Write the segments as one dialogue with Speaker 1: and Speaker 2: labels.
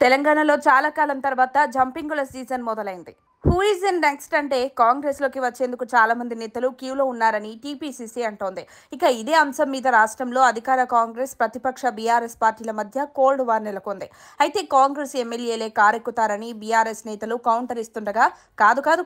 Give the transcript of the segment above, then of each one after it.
Speaker 1: తెలంగాణలో చాలా కాలం తర్వాత జంపింగుల సీజన్ మొదలైంది. హూ ఈజ్ ఇన్ నెక్స్ట్ అంటే కాంగ్రెస్ లోకి వచ్చేందుకు చాలా మంది నేతలు క్యూలో ఉన్నారని టీపీసీసీ అంటోంది. ఇక ఇదే అంశం మీద రాష్ట్రంలో అధికార కాంగ్రెస్, ప్రతిపక్ష బీఆర్ఎస్ పార్టీల మధ్య కోల్డ్ వార్ నెలకొంది. అయితే కాంగ్రెస్ ఎమ్మెల్యేలే కారెక్కుతారని బీఆర్ఎస్ నేతలు కౌంటర్ ఇస్తుండగా,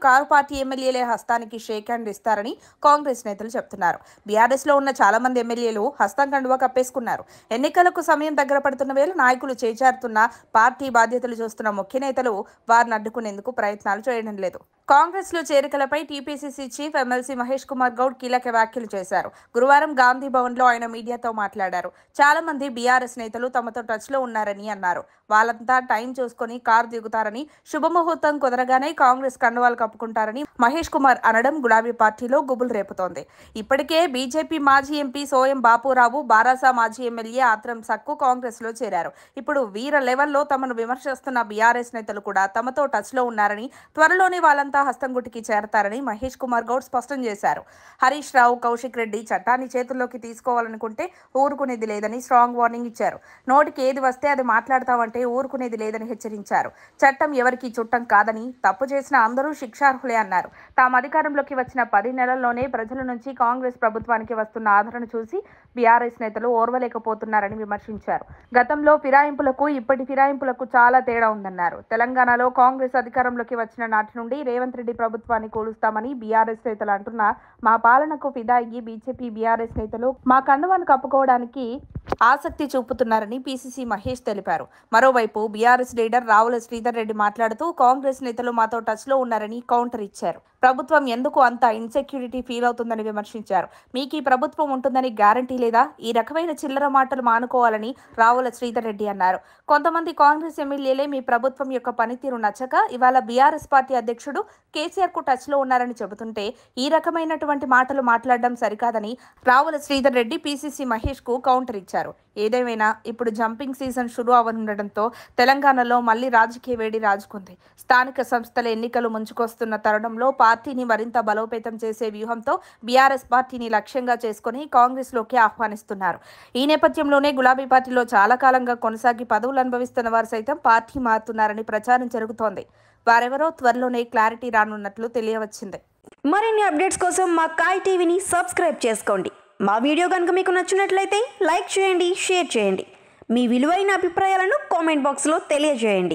Speaker 1: కారు పార్టీ ఎమ్మెల్యేలే హస్తానికి షేక్ హ్యాండ్ ఇస్తారని కాంగ్రెస్ నేతలు చెప్తున్నారు. బీఆర్ఎస్ లో ఉన్న చాలా మంది ఎమ్మెల్యేలు హస్తం కండువా కప్పేసుకున్నారు. ఎన్నికలకు సమయం దగ్గర పడుతున్న వేళ నాయకులు చేజారుతున్న, పార్టీ బాధ్యతలు చూస్తున్న ముఖ్య నేతలు వారిని అడ్డుకునేందుకు ప్రయత్నాలు చేయడం లేదు. కాంగ్రెస్ లో చేరికలపై TPCC chief MLC Mahesh Kumar Goud కీలక వ్యాఖ్యలు చేశారు. గురువారం గాంధీ భవన్ లో ఆయన మీడియాతో మాట్లాడారు. చాలా మంది బీఆర్ఎస్ నేతలు తమతో టచ్ లో ఉన్నారని అన్నారు. వాళ్ళంతా టైం చూసుకుని కారు దిగుతారని, శుభముహూర్తం కుదరగానే కాంగ్రెస్ కండువాలు కప్పుకుంటారని మహేష్ కుమార్ అనడం గులాబీ పార్టీలో గుబులు రేపుతోంది. ఇప్పటికే బీజేపీ మాజీ ఎంపీ సోయం బాపురావు, బారాసా మాజీ ఎమ్మెల్యే ఆత్రం సక్కు కాంగ్రెస్ లో చేరారు. ఇప్పుడు వీర లెవెల్లో తమను విమర్శిస్తున్న బీఆర్ఎస్ నేతలు కూడా తమతో టచ్ లో ఉన్నారని, త్వరలోనే వాళ్ళంతా హస్తంగుటికి చేరతారని మహేష్ కుమార్ గౌడ్ స్పష్టం చేశారు. హరీష్ రావు, కౌశిక్ రెడ్డి చట్టాన్ని చేతుల్లోకి తీసుకోవాలనుకుంటే ఊరుకునేది లేదని స్ట్రాంగ్ వార్నింగ్ ఇచ్చారు. నోటికి ఏది వస్తే అది మాట్లాడతామంటే ఊరుకునేది లేదని హెచ్చరించారు. చట్టం ఎవరికీ చుట్టం కాదని, తప్పు చేసిన అందరూ శిక్షార్హులే అన్నారు. తాము అధికారంలోకి వచ్చిన 10 నెలల్లోనే ప్రజల నుంచి కాంగ్రెస్ ప్రభుత్వానికి వస్తున్న ఆదరణ చూసి బీఆర్ఎస్ నేతలు ఓర్వలేకపోతున్నారని విమర్శించారు. గతంలో ఫిరాయింపులకు, ఇప్పటి ఫిరాయింపులకు చాలా తేడా ఉందన్నారు. తెలంగాణలో కాంగ్రెస్ అధికారంలోకి వచ్చిన నాటి నుండి రేవంత్ రెడ్డి ప్రభుత్వాన్ని కూలుస్తామని బీఆర్ఎస్ నేతలు అంటున్నా, మా పాలనకు ఫిదా అయ్యి బీజేపీ, బీఆర్ఎస్ నేతలు మా కండువాను కప్పుకోవడానికి ఆసక్తి చూపుతున్నారని పీసీసీ మహేష్ తెలిపారు. మరోవైపు బీఆర్ఎస్ లీడర్ రావుల శ్రీధర్ రెడ్డి మాట్లాడుతూ, కాంగ్రెస్ నేతలు మాతో టచ్ లో ఉన్నారని కౌంటర్ ఇచ్చారు. ప్రభుత్వం ఎందుకు అంత ఇన్సెక్యూరిటీ ఫీల్ అవుతుందని విమర్శించారు. మీకు ఈ ప్రభుత్వం ఉంటుందని గ్యారంటీ లేదా? ఈ రకమైన చిల్లర మాటలు మానుకోవాలని రావుల శ్రీధర్ రెడ్డి అన్నారు. కొంతమంది కాంగ్రెస్ ఎమ్మెల్యేలే మీ ప్రభుత్వం యొక్క పనితీరు నచ్చక ఇవాళ బీఆర్ఎస్ పార్టీ అధ్యక్షుడు కేసీఆర్ కు టచ్ లో ఉన్నారని చెబుతుంటే ఈ రకమైనటువంటి మాటలు మాట్లాడడం సరికాదని రావుల శ్రీధర్ రెడ్డి పీసీసీ మహేష్ కు కౌంటర్ ఇచ్చారు. ఏదేమైనా ఇప్పుడు జంపింగ్ సీజన్ షురూ అవనుండటంతో తెలంగాణలో మళ్లీ రాజకీయ వేడి రాజుకుంది. స్థానిక సంస్థల ఎన్నికలు ముంచుకొస్తున్న తరుణంలో పార్టీని మరింత బలోపేతం చేసే వ్యూహంతో బీఆర్ఎస్ పార్టీని లక్ష్యంగా చేసుకుని కాంగ్రెస్ లోకి ఆహ్వానిస్తున్నారు. ఈ నేపథ్యంలోనే గులాబీ పార్టీలో చాలా కాలంగా కొనసాగి పదవులు అనుభవిస్తున్న వారు సైతం పార్టీ మారుతున్నారని ప్రచారం జరుగుతోంది. వారెవరో త్వరలోనే క్లారిటీ రానున్నట్లు తెలియవచ్చింది.
Speaker 2: మరిన్ని అప్డేట్స్ కోసం మా కాయ్ టీవీని సబ్స్క్రైబ్ చేసుకోండి. మా వీడియో కనుక మీకు నచ్చినట్లయితే లైక్ చేయండి, షేర్ చేయండి. మీ విలువైన అభిప్రాయాలను కామెంట్ బాక్స్లో తెలియజేయండి.